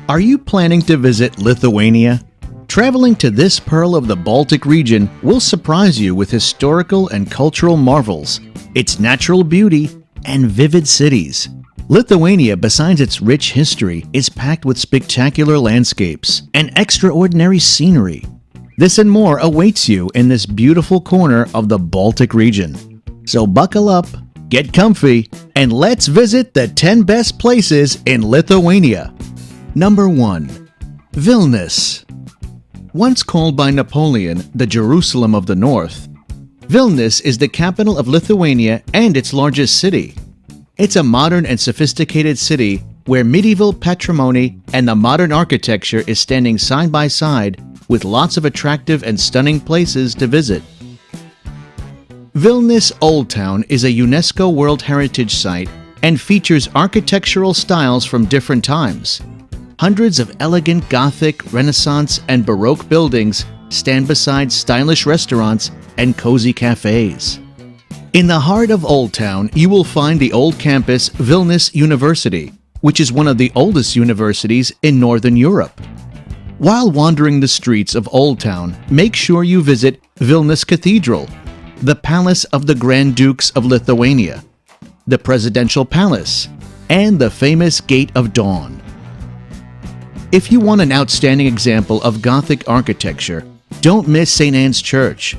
Are you planning to visit Lithuania? Traveling to this pearl of the Baltic region will surprise you with historical and cultural marvels, its natural beauty, and vivid cities. Lithuania, besides its rich history, is packed with spectacular landscapes and extraordinary scenery. This and more awaits you in this beautiful corner of the Baltic region. So buckle up, get comfy, and let's visit the 10 best places in Lithuania. Number 1. Vilnius. Once called by Napoleon the Jerusalem of the North, Vilnius is the capital of Lithuania and its largest city. It's a modern and sophisticated city where medieval patrimony and the modern architecture is standing side by side with lots of attractive and stunning places to visit. Vilnius Old Town is a UNESCO World Heritage Site and features architectural styles from different times. Hundreds of elegant Gothic, Renaissance, and Baroque buildings stand beside stylish restaurants and cozy cafes. In the heart of Old Town, you will find the old campus Vilnius University, which is one of the oldest universities in Northern Europe. While wandering the streets of Old Town, make sure you visit Vilnius Cathedral, the Palace of the Grand Dukes of Lithuania, the Presidential Palace, and the famous Gate of Dawn. If you want an outstanding example of Gothic architecture, don't miss St. Anne's Church.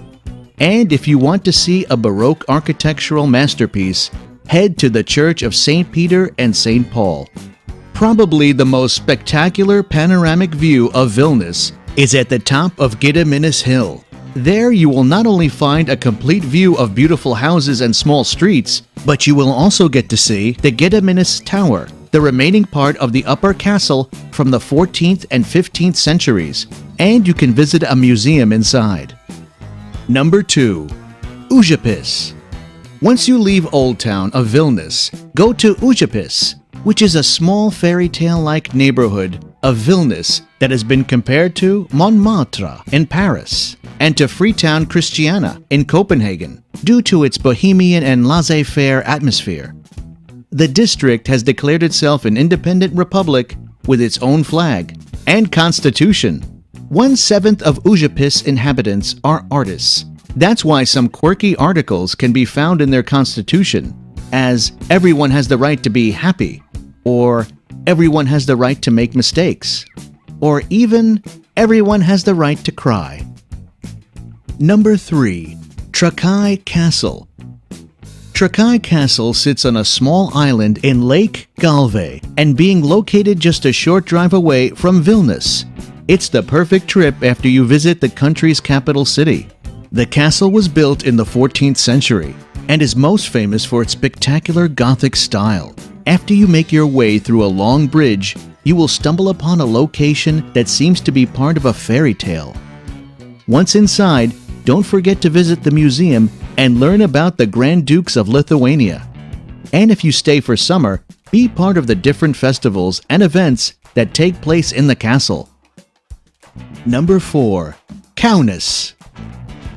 And if you want to see a Baroque architectural masterpiece, head to the Church of St. Peter and St. Paul. Probably the most spectacular panoramic view of Vilnius is at the top of Gediminas Hill. There you will not only find a complete view of beautiful houses and small streets, but you will also get to see the Gediminas Tower, the remaining part of the upper castle from the 14th and 15th centuries, and you can visit a museum inside. Number 2. Užupis. Once you leave Old Town of Vilnius, go to Užupis, which is a small fairy tale-like neighborhood of Vilnius that has been compared to Montmartre in Paris and to Freetown Christiania in Copenhagen due to its bohemian and laissez-faire atmosphere. The district has declared itself an independent republic with its own flag and constitution. 1/7 of Užupis inhabitants are artists. That's why some quirky articles can be found in their constitution, as everyone has the right to be happy, or everyone has the right to make mistakes, or even everyone has the right to cry. Number 3. Trakai Castle. Trakai Castle sits on a small island in Lake Galve and being located just a short drive away from Vilnius. It's the perfect trip after you visit the country's capital city. The castle was built in the 14th century and is most famous for its spectacular Gothic style. After you make your way through a long bridge, you will stumble upon a location that seems to be part of a fairy tale. Once inside, don't forget to visit the museum and learn about the Grand Dukes of Lithuania. And if you stay for summer, be part of the different festivals and events that take place in the castle. Number 4. Kaunas.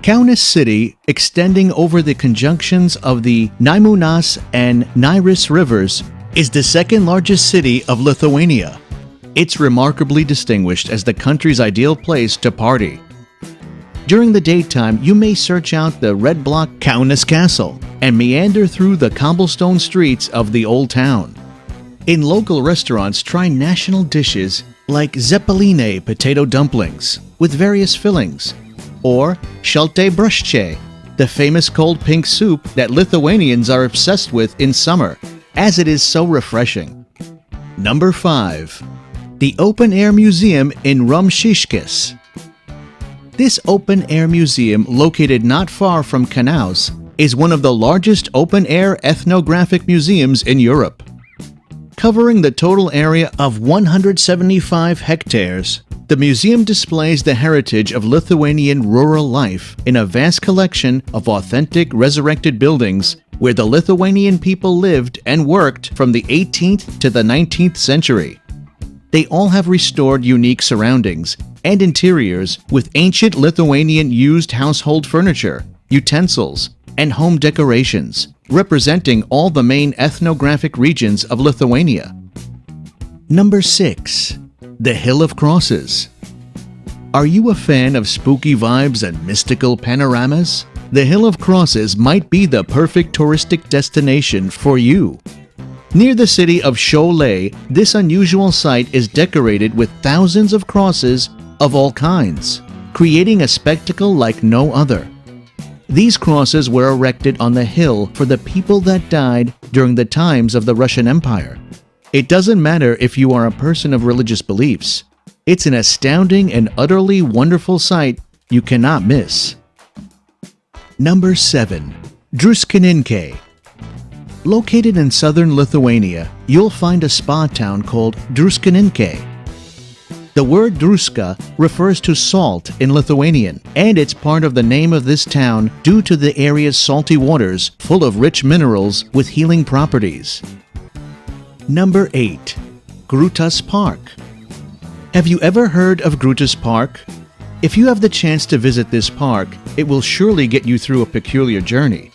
Kaunas City, extending over the conjunctions of the Nemunas and Neris rivers, is the second largest city of Lithuania. It's remarkably distinguished as the country's ideal place to party. During the daytime, you may search out the red block Kaunas Castle and meander through the cobblestone streets of the old town. In local restaurants, try national dishes like zeppeline potato dumplings with various fillings, or shalte bruschke, the famous cold pink soup that Lithuanians are obsessed with in summer, as it is so refreshing. Number 5. The Open Air Museum in Rumšiškės. This open-air museum, located not far from Kaunas, is one of the largest open-air ethnographic museums in Europe. Covering the total area of 175 hectares, the museum displays the heritage of Lithuanian rural life in a vast collection of authentic resurrected buildings where the Lithuanian people lived and worked from the 18th to the 19th century. They all have restored unique surroundings and interiors with ancient Lithuanian used household furniture, utensils, and home decorations, representing all the main ethnographic regions of Lithuania. Number 6. The Hill of Crosses. Are you a fan of spooky vibes and mystical panoramas? The Hill of Crosses might be the perfect touristic destination for you. Near the city of Cholet, this unusual site is decorated with thousands of crosses of all kinds, creating a spectacle like no other. These crosses were erected on the hill for the people that died during the times of the Russian Empire. It doesn't matter if you are a person of religious beliefs. It's an astounding and utterly wonderful sight you cannot miss. Number 7. Druskininkai. Located in southern Lithuania, you'll find a spa town called Druskininkai. The word druska refers to salt in Lithuanian, and it's part of the name of this town due to the area's salty waters full of rich minerals with healing properties. Number 8. Grutas Park. Have you ever heard of Grutas Park? If you have the chance to visit this park, it will surely get you through a peculiar journey.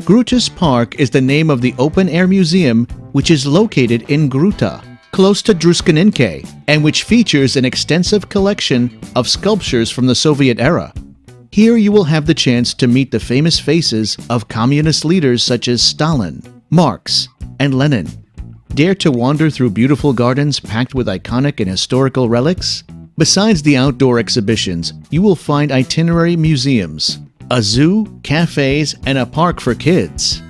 Grutas Park is the name of the open-air museum which is located in Gruta, close to Druskininkai, and which features an extensive collection of sculptures from the Soviet era. Here you will have the chance to meet the famous faces of communist leaders such as Stalin, Marx, and Lenin. Dare to wander through beautiful gardens packed with iconic and historical relics? Besides the outdoor exhibitions, you will find itinerary museums, a zoo, cafes, and a park for kids.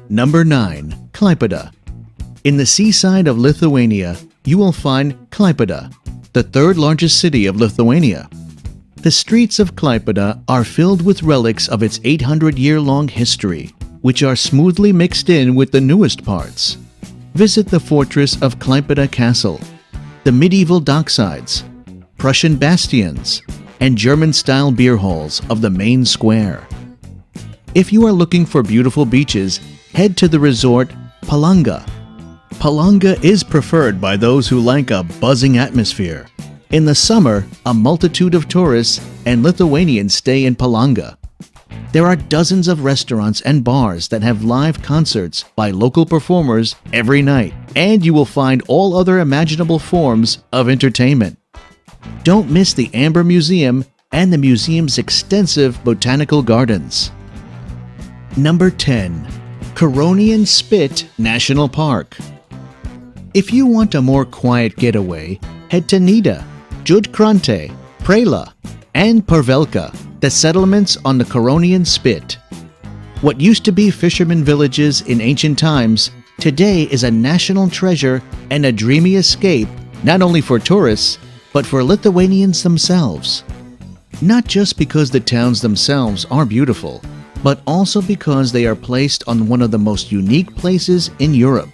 Number 9. Klaipėda. In the seaside of Lithuania, you will find Klaipėda, the third largest city of Lithuania. The streets of Klaipėda are filled with relics of its 800-year-long history, which are smoothly mixed in with the newest parts. Visit the fortress of Klaipėda Castle, the medieval docksides, Prussian bastions, and German-style beer halls of the main square. If you are looking for beautiful beaches, head to the resort Palanga. Palanga is preferred by those who like a buzzing atmosphere. In the summer, a multitude of tourists and Lithuanians stay in Palanga. There are dozens of restaurants and bars that have live concerts by local performers every night, and you will find all other imaginable forms of entertainment. Don't miss the Amber Museum and the museum's extensive botanical gardens. Number 10. Curonian Spit National Park. If you want a more quiet getaway, head to Nida, Judkrante, Prela, and Pervelka, the settlements on the Curonian Spit. What used to be fishermen villages in ancient times, today is a national treasure and a dreamy escape not only for tourists, but for Lithuanians themselves. Not just because the towns themselves are beautiful, but also because they are placed on one of the most unique places in Europe.